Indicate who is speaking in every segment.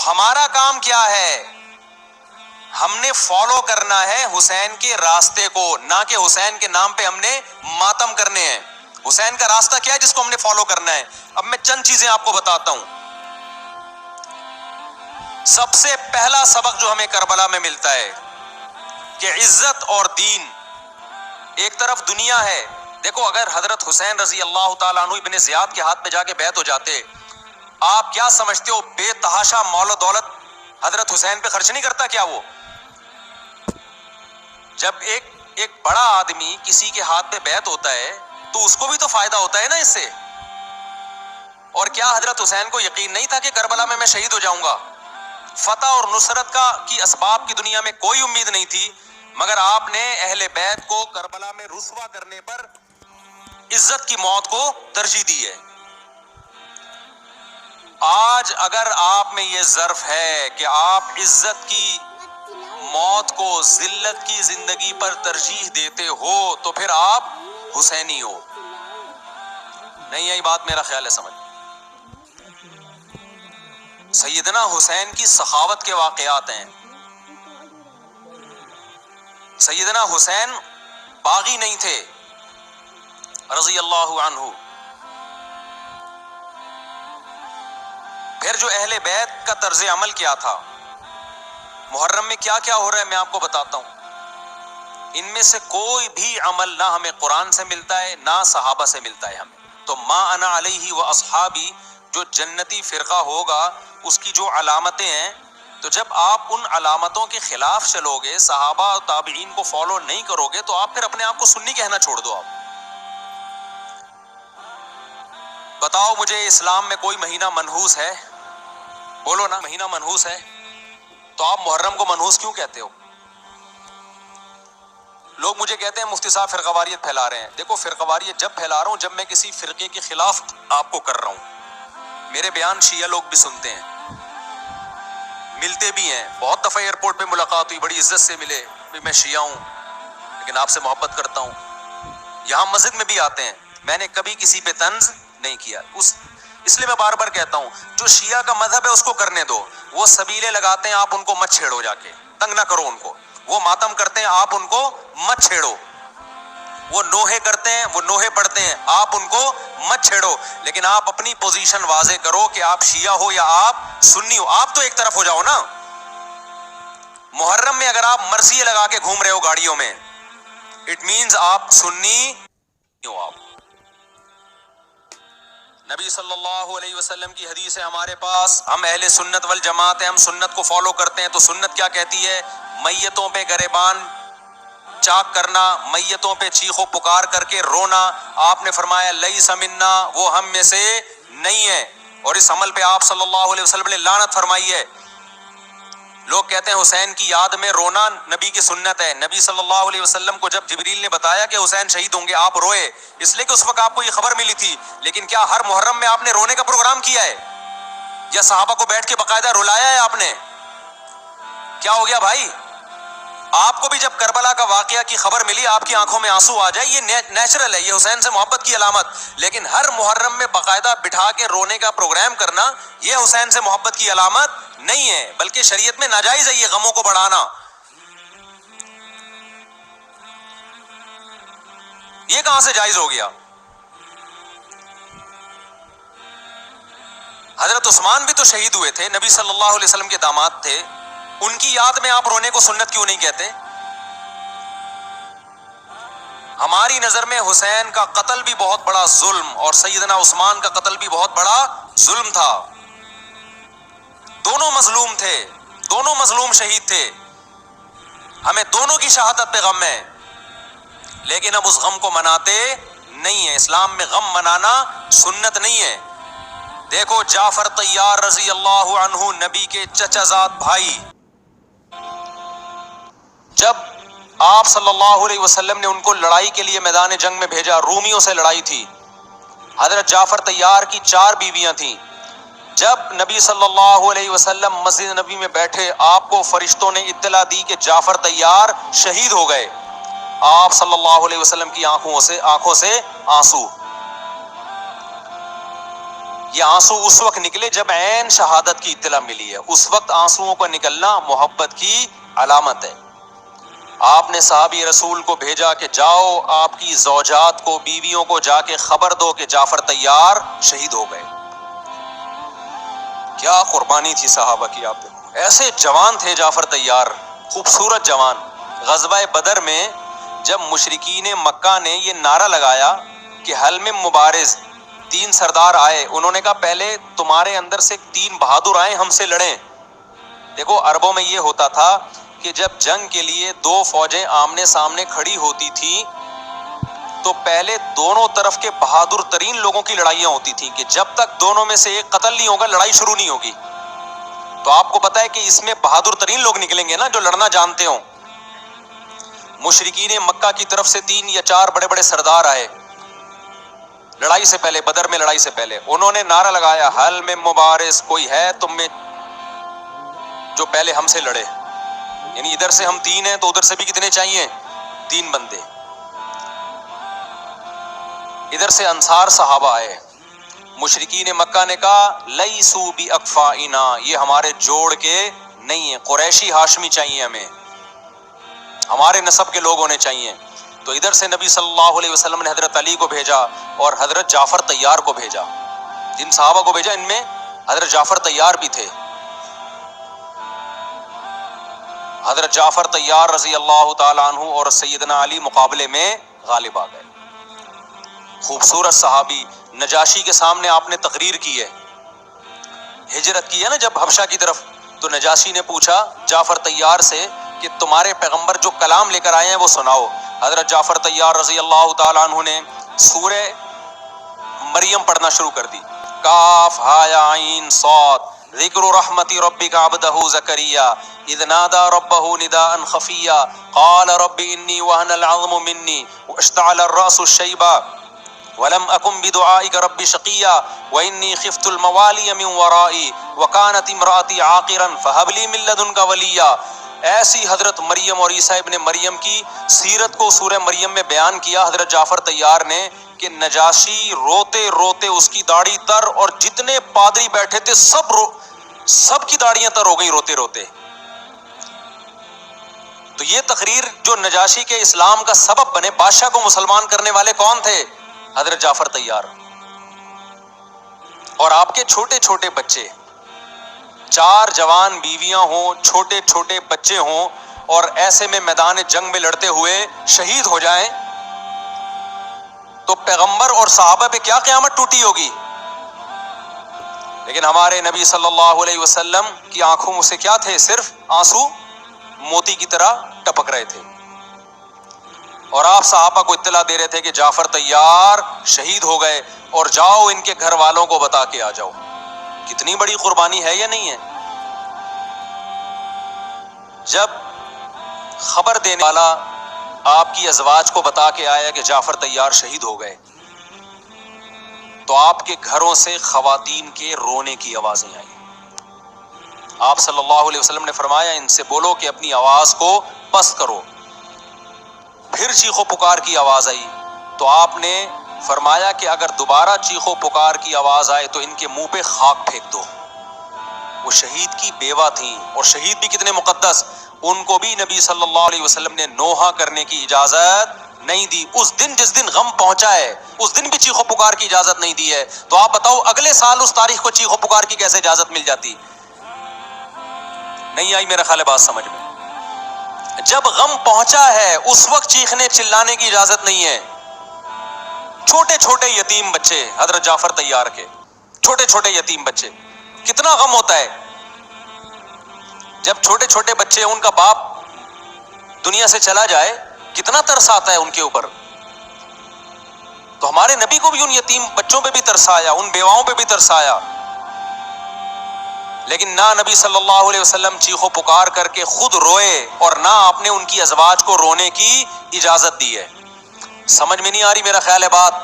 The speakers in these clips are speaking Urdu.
Speaker 1: تو ہمارا کام کیا ہے؟ ہم نے فالو کرنا ہے حسین کے راستے کو، نہ کہ حسین کے نام پہ ہم نے ماتم کرنے ہیں۔ حسین کا راستہ کیا ہے جس کو ہم نے فالو کرنا ہے؟ اب میں چند چیزیں آپ کو بتاتا ہوں۔ سب سے پہلا سبق جو ہمیں کربلا میں ملتا ہے کہ عزت اور دین، ایک طرف دنیا ہے۔ دیکھو اگر حضرت حسین رضی اللہ تعالیٰ عنہ ابن زیاد کے ہاتھ پہ جا کے بیعت ہو جاتے، آپ کیا سمجھتے ہو بے تحاشا مال و دولت حضرت حسین پہ خرچ نہیں کرتا کیا وہ؟ جب ایک بڑا آدمی کسی کے ہاتھ پہ بیعت ہوتا ہے تو اس کو بھی تو فائدہ ہوتا ہے نا اس سے۔ اور کیا حضرت حسین کو یقین نہیں تھا کہ کربلا میں شہید ہو جاؤں گا؟ فتح اور نصرت کی اسباب کی دنیا میں کوئی امید نہیں تھی، مگر آپ نے اہل بیت کو کربلا میں رسوا کرنے پر عزت کی موت کو ترجیح دی ہے۔ آج اگر آپ میں یہ ظرف ہے کہ آپ عزت کی موت کو ذلت کی زندگی پر ترجیح دیتے ہو تو پھر آپ حسینی ہو۔ نہیں یہی بات میرا خیال ہے سمجھ۔ سیدنا حسین کی سخاوت کے واقعات ہیں۔ سیدنا حسین باغی نہیں تھے رضی اللہ عنہ۔ پھر جو اہل بیت کا طرز عمل کیا تھا، محرم میں کیا کیا ہو رہا ہے میں آپ کو بتاتا ہوں۔ ان میں سے کوئی بھی عمل نہ ہمیں قرآن سے ملتا ہے نہ صحابہ سے ملتا ہے ہمیں۔ تو ما انا علیہ و اصحابی جو جنتی فرقہ ہوگا اس کی جو علامتیں ہیں، تو جب آپ ان علامتوں کے خلاف چلو گے، صحابہ اور تابعین کو فالو نہیں کرو گے، تو آپ پھر اپنے آپ کو سنی کہنا چھوڑ دو۔ آپ بتاؤ مجھے اسلام میں کوئی مہینہ منحوس ہے؟ بولو نا، مہینہ منحوس ہے تو آپ محرم کو منحوس کیوں کہتے ہو؟ لوگ مجھے کہتے ہیں مفتی صاحب فرقہ واریت پھیلا رہے ہیں۔ دیکھو فرقہ واریت جب پھیلا رہا ہوں جب میں کسی فرقے کے خلاف آپ کو کر رہا ہوں۔ میرے بیان شیعہ لوگ بھی سنتے ہیں، ملتے بھی ہیں، بہت دفعہ ایئرپورٹ پہ ملاقات ہوئی، بڑی عزت سے ملے، میں شیعہ ہوں لیکن آپ سے محبت کرتا ہوں۔ یہاں مسجد میں بھی آتے ہیں، میں نے کبھی کسی پہ طنز نہیں کیا۔ اس لیے میں بار بار کہتا ہوں جو شیعہ کا مذہب ہے اس کو کرنے دو، وہ سبیلے لگاتے ہیں آپ ان کو مت چھیڑو، جا کے تنگ نہ کرو ان کو۔ وہ ماتم کرتے ہیں آپ ان کو مت چھیڑو، وہ نوحے کرتے ہیں، وہ نوحے پڑھتے ہیں، آپ ان کو مت چھیڑو، لیکن آپ اپنی پوزیشن واضح کرو کہ آپ شیعہ ہو یا آپ سنی ہو، آپ تو ایک طرف ہو جاؤ نا۔ محرم میں اگر آپ مرثیے لگا کے گھوم رہے ہو گاڑیوں میں، اٹ مینز آپ سنی ہو۔ آپ نبی صلی اللہ علیہ وسلم کی حدیث ہے ہمارے پاس، ہم اہل سنت والجماعت ہیں، ہم سنت کو فالو کرتے ہیں۔ تو سنت کیا کہتی ہے؟ میتوں پہ گریبان چاک کرنا، میتوں پہ چیخ و پکار کر کے رونا۔ آپ نے فرمایا لیس منا، وہ ہم میں سے نہیں ہے، اور اس عمل پہ آپ صلی اللہ علیہ وسلم نے لعنت فرمائی ہے۔ لوگ کہتے ہیں حسین کی یاد میں رونا نبی کی سنت ہے۔ نبی صلی اللہ علیہ وسلم کو جب جبریل نے بتایا کہ حسین شہید ہوں گے، آپ روئے، اس لیے کہ اس وقت آپ کو یہ خبر ملی تھی، لیکن کیا ہر محرم میں آپ نے رونے کا پروگرام کیا ہے یا صحابہ کو بیٹھ کے باقاعدہ رلایا ہے آپ نے؟ کیا ہو گیا بھائی؟ آپ کو بھی جب کربلا کا واقعہ کی خبر ملی آپ کی آنکھوں میں آنسو آ جائے، یہ نیچرل ہے، یہ حسین سے محبت کی علامت، لیکن ہر محرم میں باقاعدہ بٹھا کے رونے کا پروگرام کرنا یہ حسین سے محبت کی علامت نہیں ہے، بلکہ شریعت میں ناجائز ہے یہ غموں کو بڑھانا۔ یہ کہاں سے جائز ہو گیا؟ حضرت عثمان بھی تو شہید ہوئے تھے، نبی صلی اللہ علیہ وسلم کے داماد تھے، ان کی یاد میں آپ رونے کو سنت کیوں نہیں کہتے؟ ہماری نظر میں حسین کا قتل بھی بہت بڑا ظلم اور سیدنا عثمان کا قتل بھی بہت بڑا ظلم تھا۔ دونوں مظلوم تھے، دونوں مظلوم شہید تھے، ہمیں دونوں کی شہادت پہ غم ہے، لیکن اب اس غم کو مناتے نہیں ہیں۔ اسلام میں غم منانا سنت نہیں ہے۔ دیکھو جعفر طیار رضی اللہ عنہ نبی کے چچا زاد بھائی، جب آپ صلی اللہ علیہ وسلم نے ان کو لڑائی کے لیے میدان جنگ میں بھیجا، رومیوں سے لڑائی تھی، حضرت جعفر طیار کی 4 بیویاں تھیں۔ جب نبی صلی اللہ علیہ وسلم مسجد نبی میں بیٹھے، آپ کو فرشتوں نے اطلاع دی کہ جعفر طیار شہید ہو گئے۔ آپ صلی اللہ علیہ وسلم کی آنکھوں سے آنسو۔ یہ آنسو اس وقت نکلے جب عین شہادت کی اطلاع ملی ہے، اس وقت آنسوؤں کا نکلنا محبت کی علامت ہے۔ آپ نے صحابی رسول کو بھیجا کہ جاؤ آپ کی زوجات کو، بیویوں کو جا کے خبر دو کہ جعفر طیار شہید ہو گئے۔ کیا قربانی تھی صحابہ کی، آپ دیکھو ایسے جوان تھے جعفر طیار، خوبصورت جوان۔ غزوہ بدر میں جب مشرکین مکہ نے یہ نعرہ لگایا کہ حل میں مبارز، تین سردار آئے، انہوں نے کہا پہلے تمہارے اندر سے تین بہادر آئیں ہم سے لڑیں۔ دیکھو عربوں میں یہ ہوتا تھا کہ جب جنگ کے لیے دو فوجیں آمنے سامنے کھڑی ہوتی تھیں تو پہلے دونوں طرف کے بہادر ترین لوگوں کی لڑائیاں ہوتی تھیں کہ جب تک دونوں میں سے ایک قتل نہیں ہوگا لڑائی شروع نہیں ہوگی۔ تو آپ کو پتا ہے کہ اس میں بہادر ترین لوگ نکلیں گے نا، جو لڑنا جانتے ہوں۔ مشرکین مکہ کی طرف سے 3 یا 4 بڑے بڑے سردار آئے لڑائی سے پہلے، بدر میں لڑائی سے پہلے، انہوں نے نعرہ لگایا حل میں مبارز، کوئی ہے تم میں جو پہلے ہم سے لڑے؟ یعنی ادھر سے ہم 3 ہیں تو ادھر سے بھی کتنے چاہیے؟ 3 بندے۔ ادھر سے انصار صحابہ آئے، مشرکین مکہ نے کہا لیسو باکفائنا، یہ ہمارے جوڑ کے نہیں ہیں، قریشی ہاشمی چاہیے ہمیں، ہمارے نسب کے لوگ ہونے چاہیے۔ تو ادھر سے نبی صلی اللہ علیہ وسلم نے حضرت علی کو بھیجا اور حضرت جعفر طیار کو بھیجا۔ جن صحابہ کو بھیجا ان میں حضرت جعفر طیار بھی تھے۔ حضرت جعفر طیار رضی اللہ تعالیٰ عنہ اور سیدنا علی مقابلے میں غالب آ گئے۔ خوبصورت صحابی، نجاشی کے سامنے آپ نے تقریر کی ہے، ہجرت کی ہے نا جب حبشہ کی طرف، تو نجاشی نے پوچھا جعفر طیار سے کہ تمہارے پیغمبر جو کلام لے کر آئے ہیں وہ سناؤ۔ حضرت جعفر طیار رضی اللہ تعالیٰ عنہ نے سورہ مریم پڑھنا شروع کر دی۔ کاف ہا یا عین صاد ذکر رحمت ربک عبدہ زکریا اذ نادى ربه نداء خفیا قال رب انی وهن العظم منی واشتعل الرأس شیبا ولم اکن بدعائک رب شقیا وانی خفت الموالی من ورائی وکانت امرأتی عاقرا فہب لی من لدنک ولیا۔ ایسی حضرت مریم اور عیسیٰ ابن مریم کی سیرت کو سورہ مریم میں بیان کیا حضرت جعفر طیار نے کہ نجاشی روتے روتے اس کی داڑھی تر، اور جتنے پادری بیٹھے تھے سب کی داڑیاں تر ہو گئی روتے روتے۔ تو یہ تقریر جو نجاشی کے اسلام کا سبب بنے، بادشاہ کو مسلمان کرنے والے کون تھے؟ حضرت جعفر طیار۔ اور آپ کے چھوٹے چھوٹے بچے، 4 جوان بیویاں ہوں، چھوٹے چھوٹے بچے ہوں، اور ایسے میں میدان جنگ میں لڑتے ہوئے شہید ہو جائیں تو پیغمبر اور صحابہ پہ کیا قیامت ٹوٹی ہوگی۔ لیکن ہمارے نبی صلی اللہ علیہ وسلم کی آنکھوں سے کیا تھے؟ صرف آنسو موتی کی طرح ٹپک رہے تھے، اور آپ صحابہ کو اطلاع دے رہے تھے کہ جعفر طیار شہید ہو گئے اور جاؤ ان کے گھر والوں کو بتا کے آ جاؤ۔ کتنی بڑی قربانی ہے یا نہیں ہے؟ جب خبر دینے والا آپ کی ازواج کو بتا کے آیا کہ جعفر طیار شہید ہو گئے تو آپ کے گھروں سے خواتین کے رونے کی آوازیں آئیں۔ آپ صلی اللہ علیہ وسلم نے فرمایا ان سے بولو کہ اپنی آواز کو پست کرو۔ پھر چیخو پکار کی آواز آئی تو آپ نے فرمایا کہ اگر دوبارہ چیخو پکار کی آواز آئے تو ان کے منہ پہ خاک پھینک دو۔ وہ شہید کی بیوہ تھیں، اور شہید بھی کتنے مقدس، ان کو بھی نبی صلی اللہ علیہ وسلم نے نوحہ کرنے کی اجازت نہیں دی۔ اس دن جس دن غم پہنچا ہے اس دن بھی چیخو پکار کی اجازت نہیں دی ہے، تو آپ بتاؤ اگلے سال اس تاریخ کو چیخو پکار کی کیسے اجازت مل جاتی؟ نہیں آئی میرا خیال ہے بات سمجھ میں۔ جب غم پہنچا ہے اس وقت چیخنے چلانے کی اجازت نہیں ہے۔ چھوٹے چھوٹے یتیم بچے حضرت جعفر طیار کے، چھوٹے چھوٹے یتیم بچے، کتنا غم ہوتا ہے جب چھوٹے چھوٹے بچے، ان کا باپ دنیا سے چلا جائے، کتنا ترس آتا ہے ان کے اوپر۔ تو ہمارے نبی کو بھی ان یتیم بچوں پہ بھی ترس آیا، ان بیواؤں پہ بھی ترس آیا، لیکن نہ نبی صلی اللہ علیہ وسلم چیخو پکار کر کے خود روئے اور نہ آپ نے ان کی ازواج کو رونے کی اجازت دی ہے۔ سمجھ میں نہیں آ رہی میرا خیال ہے بات؟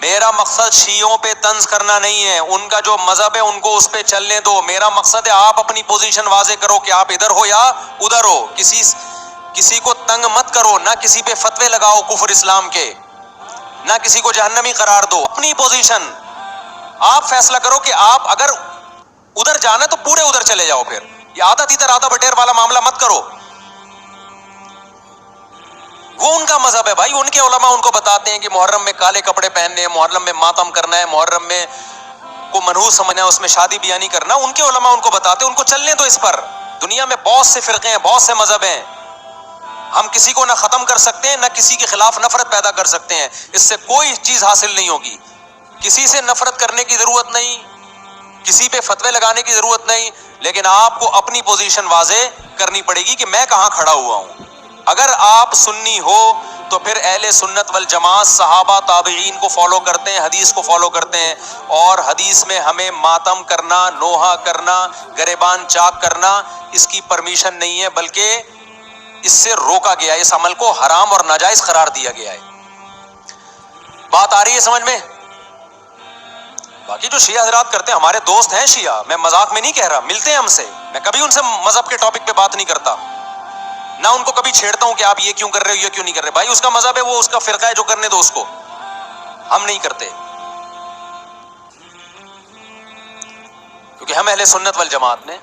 Speaker 1: میرا مقصد شیعوں پہ طنز کرنا نہیں ہے، ان کا جو مذہب ہے ان کو اس پہ چلنے دو۔ میرا مقصد ہے آپ اپنی پوزیشن واضح کرو کہ آپ ادھر ہو یا ادھر ہو، کسی کو تنگ مت کرو، نہ کسی پہ فتوے لگاؤ کفر اسلام کے، نہ کسی کو جہنمی قرار دو، اپنی پوزیشن آپ فیصلہ کرو کہ آپ اگر ادھر جانا ہے تو پورے ادھر چلے جاؤ. پھر یہ آدھا تیتر آدھا بٹیر والا معاملہ مت کرو. وہ ان کا مذہب ہے بھائی. ان کے علماء ان کو بتاتے ہیں کہ محرم میں کالے کپڑے پہننے ہیں, محرم میں ماتم کرنا ہے, محرم میں کو منحوس سمجھنا ہے, اس میں شادی بیاہ نہیں کرنا. ان کے علماء ان کو بتاتے ہیں, ان کو چلنے دو اس پر. دنیا میں بہت سے فرقے ہیں, بہت سے مذہب ہیں. ہم کسی کو نہ ختم کر سکتے ہیں, نہ کسی کے خلاف نفرت پیدا کر سکتے ہیں. اس سے کوئی چیز حاصل نہیں ہوگی. کسی سے نفرت کرنے کی ضرورت نہیں, کسی پہ فتوے لگانے کی ضرورت نہیں, لیکن آپ کو اپنی پوزیشن واضح کرنی پڑے گی کہ میں کہاں کھڑا ہوا ہوں. اگر آپ سنی ہو تو پھر اہل سنت والجماعت صحابہ تابعین کو فالو کرتے ہیں, حدیث کو فالو کرتے ہیں. اور حدیث میں ہمیں ماتم کرنا, نوحہ کرنا, گریبان چاک کرنا اس کی پرمیشن نہیں ہے, بلکہ اس سے روکا گیا ہے. اس عمل کو حرام اور ناجائز قرار دیا گیا ہے. بات آ رہی ہے سمجھ میں؟ باقی جو شیعہ حضرات کرتے ہیں, ہمارے دوست ہیں شیعہ, میں مذاق میں نہیں کہہ رہا, ملتے ہیں ہم سے, میں کبھی ان سے مذہب کے ٹاپک پہ بات نہیں کرتا, نہ ان کو کبھی چھیڑتا ہوں کہ آپ یہ کیوں کر رہے ہو, یہ کیوں نہیں کر رہے. بھائی اس کا مذہب ہے, وہ اس کا فرقہ ہے, جو کرنے دو اس کو, ہم نہیں کرتے, کیونکہ ہم اہل سنت والجماعت نے.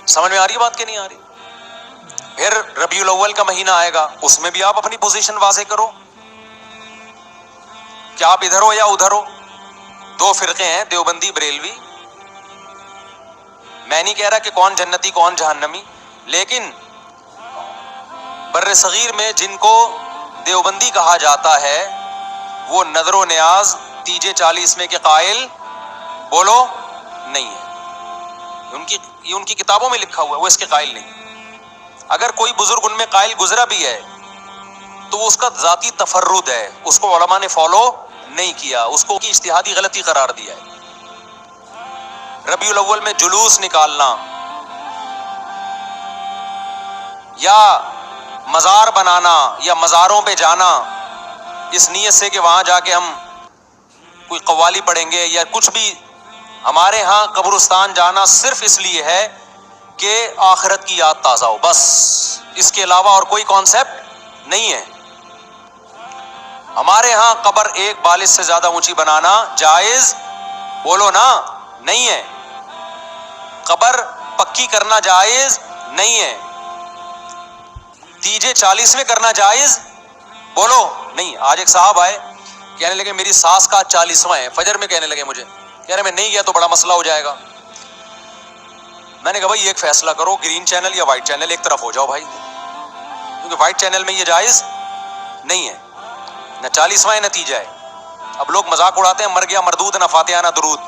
Speaker 1: سمجھ میں آ رہی ہے بات کہ نہیں آ رہی؟ پھر ربیع الاول کا مہینہ آئے گا, اس میں بھی آپ اپنی پوزیشن واضح کرو کہ آپ ادھر ہو یا ادھر ہو. دو فرقے ہیں, دیوبندی بریلوی. میں نہیں کہہ رہا کہ کون جنتی کون جہنمی, لیکن بر صغیر میں جن کو دیوبندی کہا جاتا ہے وہ نظر و نیاز تیجے 40 میں کے قائل بولو نہیں ہے. یہ ان کی کتابوں میں لکھا ہوا ہے, وہ اس کے قائل نہیں. اگر کوئی بزرگ ان میں قائل گزرا بھی ہے تو وہ اس کا ذاتی تفرد ہے, اس کو علماء نے فالو نہیں کیا, اس کو کی اجتہادی غلطی قرار دیا ہے. ربیع الاول میں جلوس نکالنا یا مزار بنانا یا مزاروں پہ جانا اس نیت سے کہ وہاں جا کے ہم کوئی قوالی پڑھیں گے یا کچھ بھی, ہمارے ہاں قبرستان جانا صرف اس لیے ہے کہ آخرت کی یاد تازہ ہو, بس. اس کے علاوہ اور کوئی کانسیپٹ نہیں ہے. ہمارے ہاں قبر ایک بالش سے زیادہ اونچی بنانا جائز بولو نا نہیں ہے. قبر پکی کرنا جائز نہیں ہے. تیجے 40 میں کرنا جائز بولو نہیں. آج ایک صاحب آئے, کہنے لگے میری ساس کا 40واں ہے, فجر میں کہنے لگے مجھے, کہہ رہے میں نہیں گیا تو بڑا مسئلہ ہو جائے گا. میں نے کہا بھائی ایک فیصلہ کرو, گرین چینل یا وائٹ چینل, ایک طرف ہو جاؤ بھائی, کیونکہ وائٹ چینل میں یہ جائز نہیں ہے, نہ 40واں ہے نہ تیجا ہے. اب لوگ مذاق اڑاتے ہیں, مر گیا مردود نہ فاتحہ نہ درود.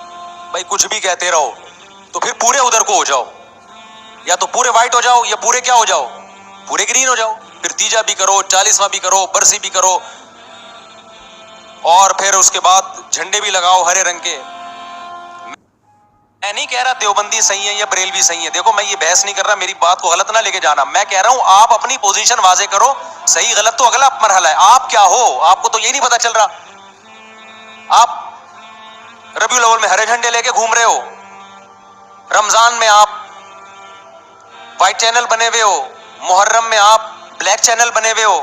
Speaker 1: بھائی کچھ بھی کہتے رہو, تو پھر پورے ادھر کو ہو جاؤ, یا تو پورے وائٹ ہو جاؤ یا پورے کیا ہو جاؤ, پورے گرین ہو جاؤ. پھر تیجا بھی کرو, 40واں بھی کرو, برسی بھی کرو, اور پھر اس کے بعد جھنڈے بھی لگاؤ ہرے رنگ کے. میں نہیں کہہ رہا دیوبندی صحیح ہے یا بریلوی صحیح ہے, دیکھو میں یہ بحث نہیں کر رہا, میری بات کو غلط نہ لے کے جانا. میں کہہ رہا ہوں آپ اپنی پوزیشن واضح کرو, صحیح غلط تو اگلا مرحلہ ہے. آپ کیا ہو, آپ کو تو یہ نہیں پتا چل رہا. آپ ربیع الاول میں ہرے جھنڈے لے کے گھوم رہے ہو, رمضان میں آپ وائٹ چینل بنے ہوئے ہو, محرم میں آپ بلیک چینل بنے ہوئے ہو,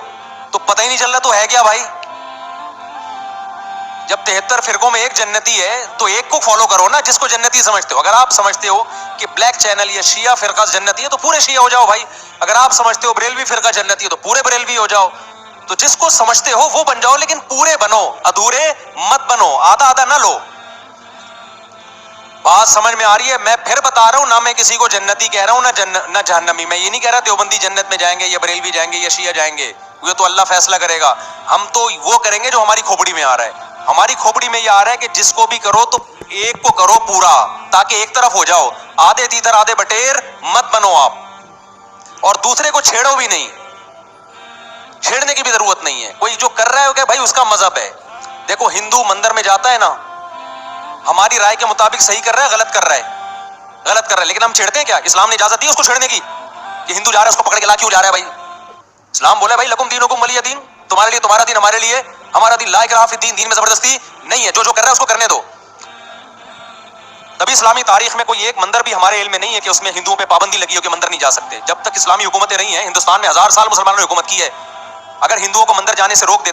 Speaker 1: تو پتہ ہی نہیں چل رہا تو ہے کیا بھائی. جب 73 فرقوں میں ایک جنتی ہے تو ایک کو فالو کرو نا, جس کو جنتی سمجھتے ہو. اگر آپ سمجھتے ہو کہ بلیک چینل یا شیعہ فرقہ جنتی ہے تو پورے شیعہ ہو جاؤ بھائی. اگر آپ سمجھتے ہو بریلوی فرقہ جنتی ہے تو پورے بریلوی ہو جاؤ. تو جس کو سمجھتے ہو وہ بن جاؤ, لیکن پورے بنو, ادھورے مت بنو, آدھا آدھا نہ لو. بات سمجھ میں آ رہی ہے؟ میں پھر بتا رہا ہوں, نہ میں کسی کو جنتی کہہ رہا ہوں نہ جہنمی. میں یہ نہیں کہہ رہا دیوبندی جنت میں جائیں گے یا بریلوی جائیں گے یا شیعہ جائیں گے, یہ تو اللہ فیصلہ کرے گا. ہم تو وہ کریں گے جو ہماری کھوپڑی میں آ رہا ہے. ہماری کھوپڑی میں یہ آ رہا ہے کہ جس کو بھی کرو تو ایک کو کرو پورا, تاکہ ایک طرف ہو جاؤ. آدھے تیتر آدھے بٹیر مت بنو آپ, اور دوسرے کو چھیڑو بھی نہیں, چھیڑنے کی بھی ضرورت نہیں ہے. کوئی جو کر رہا ہے کہ بھائی اس کا مذہب ہے. دیکھو ہندو مندر میں جاتا ہے نا, ہماری رائے کے مطابق صحیح کر رہا ہے, غلط کر رہا ہے, غلط کر رہا ہے, لیکن ہم چھیڑتے ہیں کیا؟ اسلام نے اجازت دی اس کو چھیڑنے کی کہ ہندو جا رہا ہے اس کو پکڑ کے لا کیوں جا رہا ہے بھائی. اسلام بولے بھائی لکم دینکم ولی دین, تمہارے لیے تمہارا دین, ہمارے لیے ہمارا دین. لا اکراہ فی الدین, دین میں زبردستی نہیں ہے, جو کر رہا ہے اس کو کرنے دو. تبھی اسلامی تاریخ میں کوئی ایک مندر بھی ہمارے علم میں نہیں ہے کہ اس میں ہندوؤں پہ پابندی لگی ہو کہ مندر نہیں جا سکتے. جب تک اسلامی حکومتیں رہی ہیں, ہندوستان میں 1000 سال مسلمانوں نے حکومت کی ہے, اگر ہندوؤں کو مندر جانے سے روک دیتے